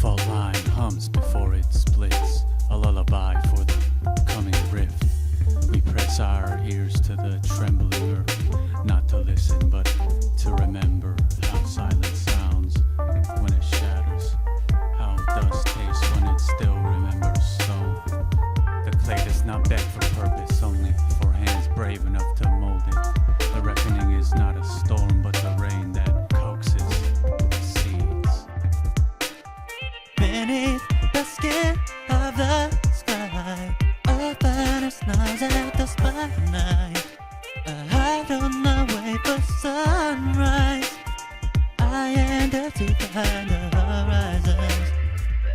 fall line hums before it splits, a lullaby for the coming rift. We press our ears to the trembling earth, not to listen but to remember how silence sounds when it shatters, how dust tastes when it still remembers stone. The clay does not beg for purpose, only for hands brave enough to mold it. The reckoning is not a storm but the rain that coaxes seeds. Beneath the skin of the sky, a furnace snows at the spotlight. I don't know, wait for sunrise. I enter to find the horizons.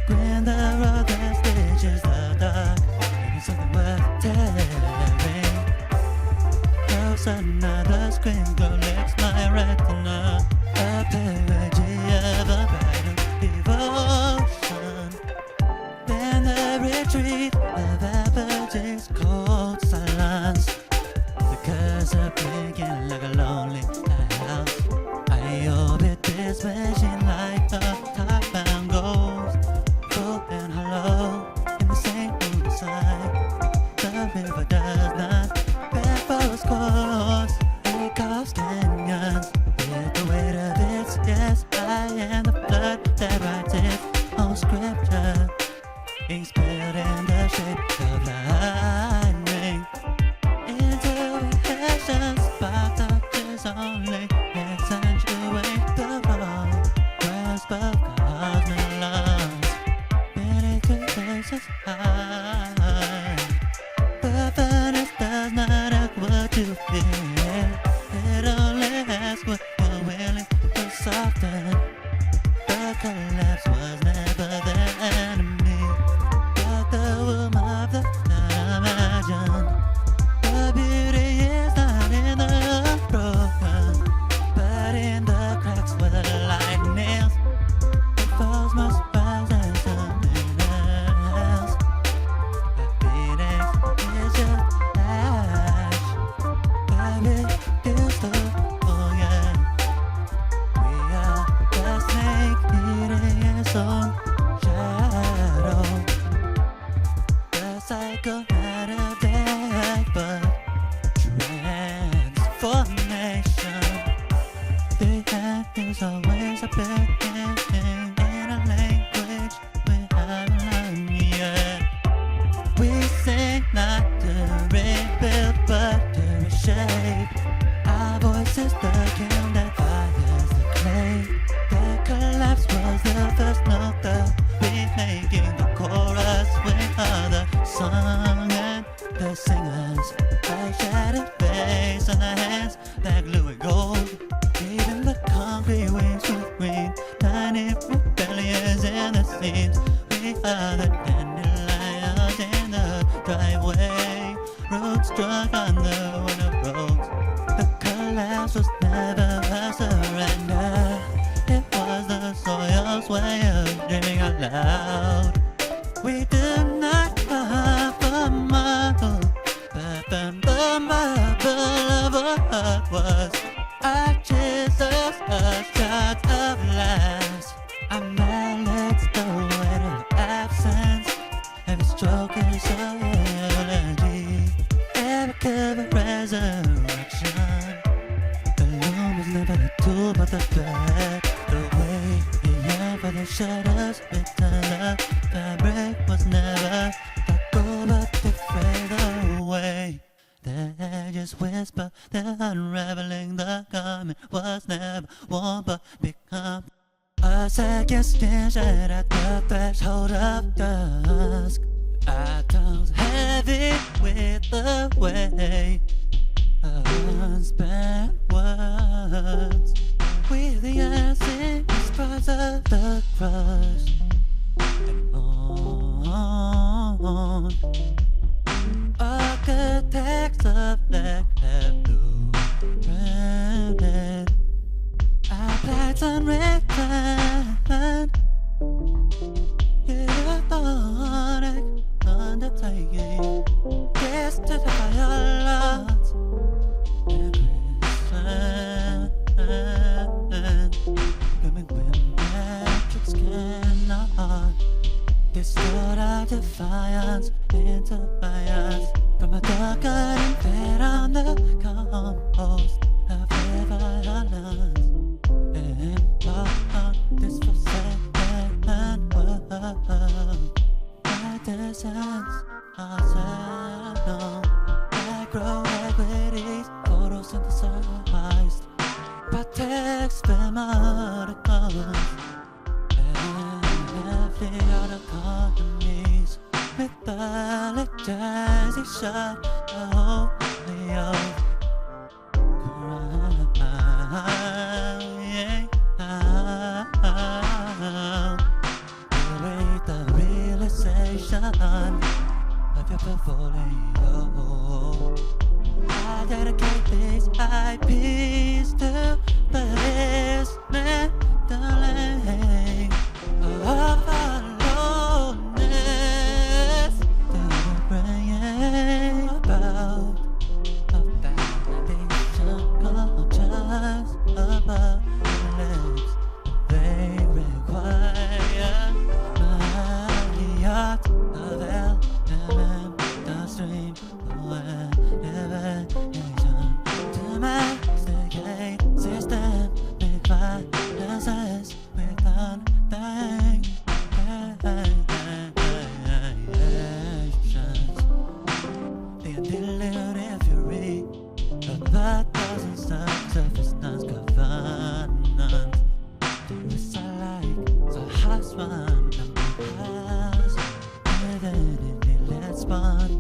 When the road that stitches the dark, maybe something worth telling. Close another screen collects my retina, a parody of a brighter devotion. Then the retreat of apathy's cold silence. The cursor blinking like a lonely lighthouse. I orbit this machine like a top-bound ghost, full and hollow in the same moonside. The river does not beg for its course. It carves canyons with the weight of its yes. I am the blood that writes its own scripture. Ink spilled in the shape of lightning. Intuition spark touches only accentuate the wrong grasp of cosmic lungs. Many creations high. The furnace does not ask what you feel. It only asks what you're willing to soften. The collapse was never the enemy, but the womb of the unimagined. The beauty is not in the unbroken, but in the cracks where the light nails. It falls most rise and something else. The Phoenix is just ash. Baby, you still, oh yeah. We are the snake eating its own shadow. The cycle had a death, but transformation. The end is always a beginning in a language we haven't learned yet. We sing not to rebuild but to reshape. Our voice is the kiln that fires the clay. The collapse was the first note, the beat making the chorus. We are the song and the singers. A shattered face and the hands that glue it gold. Even the concrete wings with green, tiny rebellions in the seams. We are the dandelions in the driveway, roots struck on the winter roads. The collapse was never a surrender. It was the soil's way of dreaming out loud. We do not have a model, but the marble of our heart was our chisels, a shot of last. Our mallets, the weight of absence. Every stroke is a eulogy, every curve a resurrection. The loom is never the tool but the thread. The way you yearn for the shadows written the fabric was never the goal but to fade away. The edges whisper, the unraveling, the garment was never worn but become a second skin shed at the threshold of dusk. Our tongues heavy with the weight of unspent words. With the unseen scars of the crust and on. Architects of black have blueprinted our plans unwritten. Euphoric undertaking, guess to the fire lots and glisten. Coming when metrics cannot Sword of defiance into defiance. From a darker and fed on the compost of violence. This forsaken world. My distance are micro-equities, photosynthesized by text emoticons and every other economies. Mythologization of holy oath. Await the realization of your portfolio. I dedicate these IPs to the dismantling of our loneliness, to bring about a validation conscious of our lips. They require my art of element downstream elevation to masticate systemic violences with undying patience. The undiluted fury of a thousand stars of its non-governance. It's like the husband and because within it let's spawn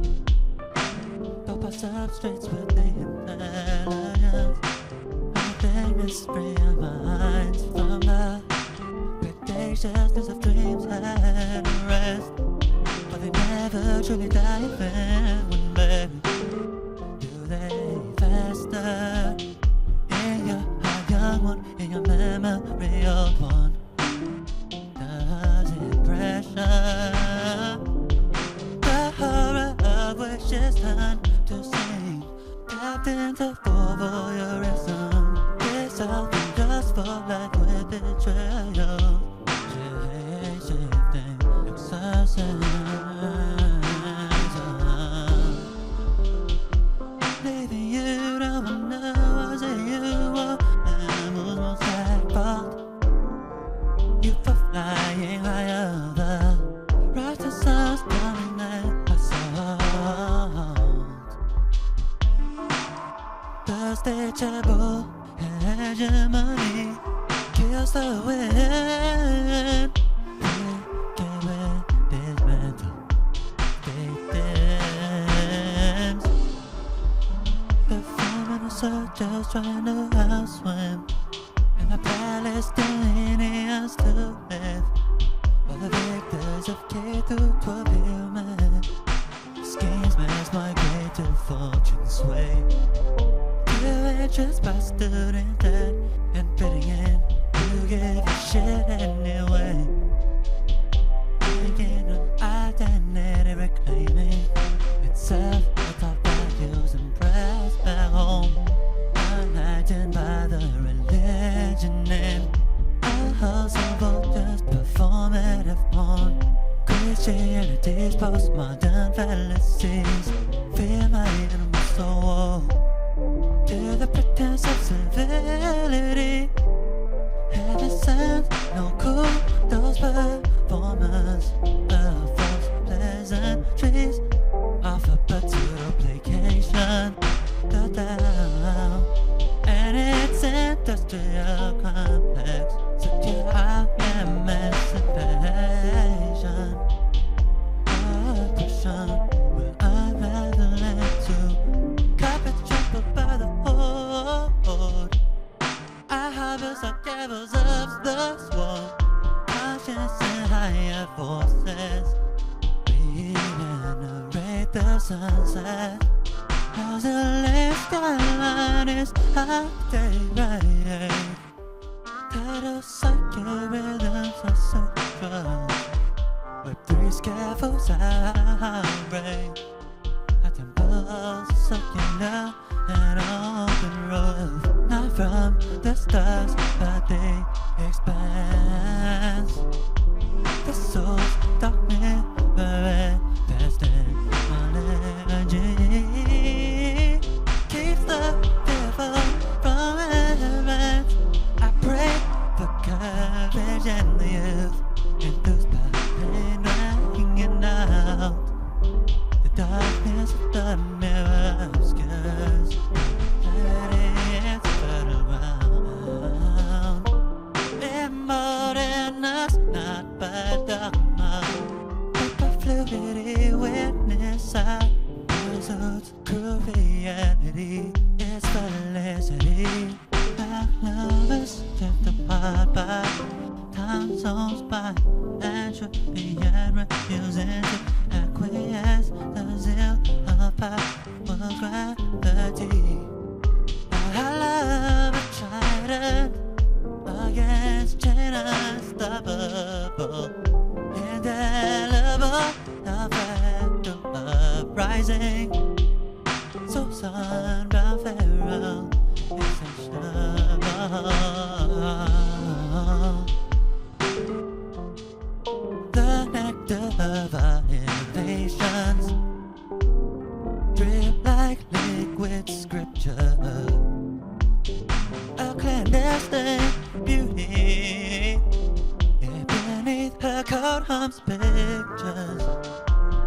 dope substrates with the intelligence. Everything is free of minds from the predictions of dreams at rest, but they never truly die when baby. Do they faster in your heart, young one, in your memory, old one? Does it pressure the horror of wishes turn to sing? Tapped into voyeurism, dissolving just for life with betrayal. Shifting exorcism, leaving you to wonder, was it you or animals most at fault? You for flying higher, the righteous sun's coming at assault. The stageable hegemony kills the wind. We can win this mental victims. The feminist soldiers trying to outswim, and the Palestinians to live, while the victors of K through 12 human schemes mass migrate to fortune sway. Pure interest by student debt and fitting in, you give a shit anyway. Thinking of identity reclaiming itself, the top values impressed back home, enlightened by the religion and a hustle, just performative porn. Christianity's postmodern fallacies fear my animal soul. To the pretense of civility, heaven sent no kudos performance of false pleasantries, offer but pseudo placation, the down, and its industrial complex, secure our emancipation. Oppression will unravel into carpet trampled by the horde. Our harvest are devils of the swamp, conscience and higher forces. We venerate the sunset as the late skyline is high-day. Tidal cycle rhythms are central, with 3 scaffolds outbreak. Our temples circular and open roof, not from the stars, but the expanse. The soul's dark mirror the mirror obscures clarity is fertile ground. More than us, not by dogma, but by fluidity. Witness our pursuits, cruel reality is felicity. Our lovers drift apart by time zones, by entropy, and refusing to acquiesce the zeal of power gravity. Our love a trident against chain unstoppable, indelible, effect of uprising. So sunbound feral, insatiable. The nectar of our innovations drip like liquid scripture. A clandestine beauty, beneath her coat hums pictures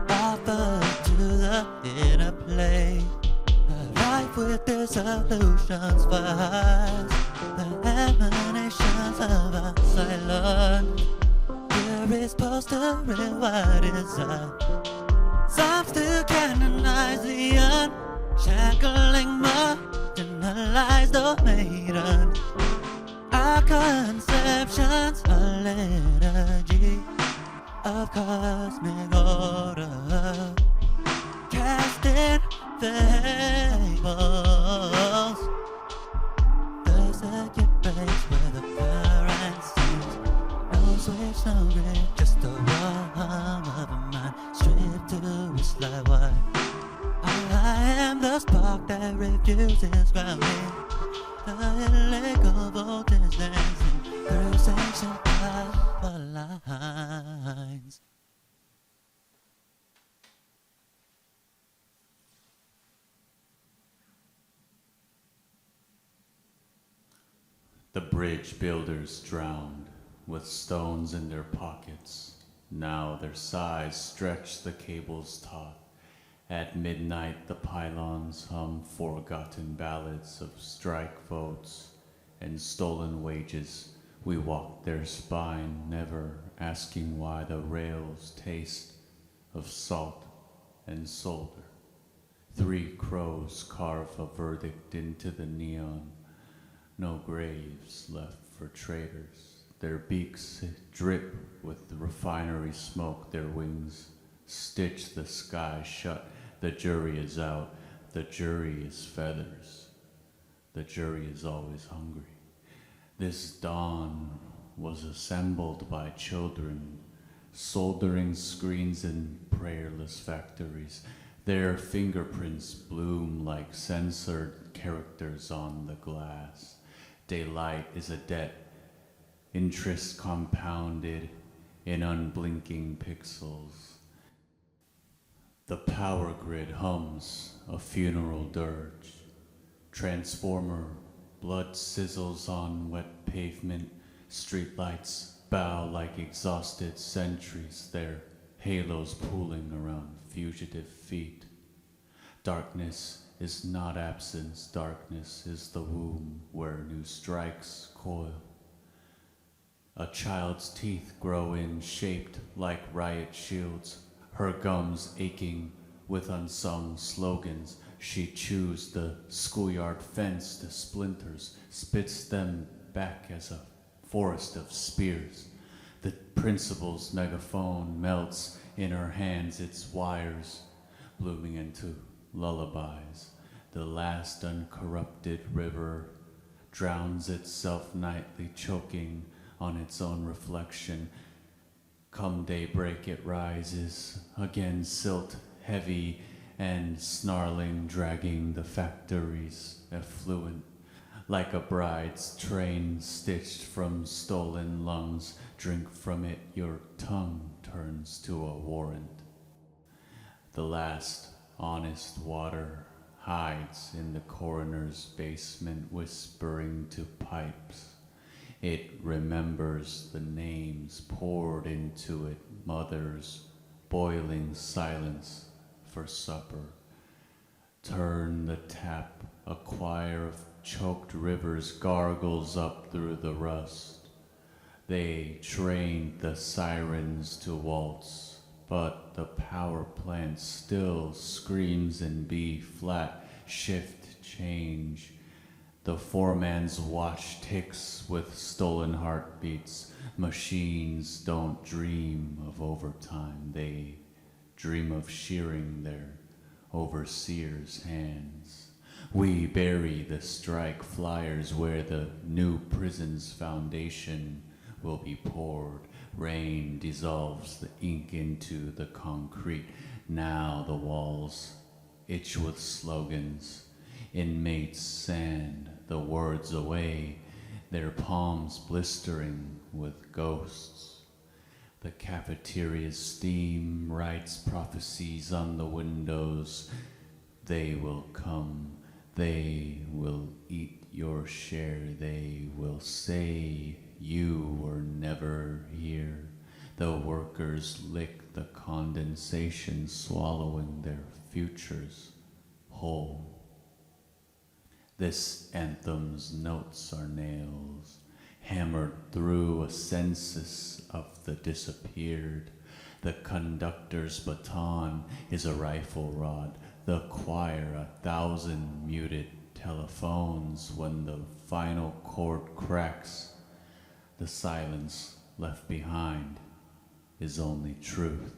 offered to the inner play. A life with dissolutions fires, the emanations of our silence. Here is posterior what is some still canonize the unshackling marginalized old maiden. Our conceptions a liturgy of cosmic order, cast in fables. The circuit breaks where the current seems. No switch, no grid, just a worm of a mind stripped to a slight wire. I am the spark that refuses grounding. The illegal voltage dancing through sanctioned power lines. The bridge builders drowned with stones in their pockets. Now their sighs stretch the cables taut. At midnight the pylons hum forgotten ballads of strike votes and stolen wages. We walk their spine, never asking why the rails taste of salt and solder. 3 crows carve a verdict into the neon. No graves left for traitors. Their beaks drip with the refinery smoke. Their wings stitch the sky shut. The jury is out. The jury is feathers. The jury is always hungry. This dawn was assembled by children, soldering screens in prayerless factories. Their fingerprints bloom like censored characters on the glass. Daylight is a debt, interest compounded in unblinking pixels. The power grid hums a funeral dirge. Transformer blood sizzles on wet pavement. Streetlights bow like exhausted sentries, their halos pooling around fugitive feet. Darkness is not absence, darkness is the womb where new strikes coil. A child's teeth grow in, shaped like riot shields, her gums aching with unsung slogans. She chews the schoolyard fence to splinters, spits them back as a forest of spears. The principal's megaphone melts in her hands, its wires blooming into lullabies. The last uncorrupted river drowns itself nightly, choking on its own reflection. Come daybreak it rises, again silt heavy and snarling, dragging the factories effluent. Like a bride's train stitched from stolen lungs, drink from it, your tongue turns to a warrant. The last honest water hides in the coroner's basement, whispering to pipes. It remembers the names poured into it, mother's boiling silence for supper. Turn the tap, a choir of choked rivers gargles up through the rust. They trained the sirens to waltz, but the power plant still screams in B flat, shift, change. The foreman's watch ticks with stolen heartbeats. Machines don't dream of overtime. They dream of shearing their overseer's hands. We bury the strike flyers where the new prison's foundation will be poured. Rain dissolves the ink into the concrete. Now the walls itch with slogans. Inmates sand the words away, their palms blistering with ghosts. The cafeteria's steam writes prophecies on the windows. They will come, they will eat your share, they will say you were never here. The workers lick the condensation, swallowing their futures whole. This anthem's notes are nails, hammered through a census of the disappeared. The conductor's baton is a rifle rod, the choir 1,000 muted telephones. When the final chord cracks, the silence left behind is only truth.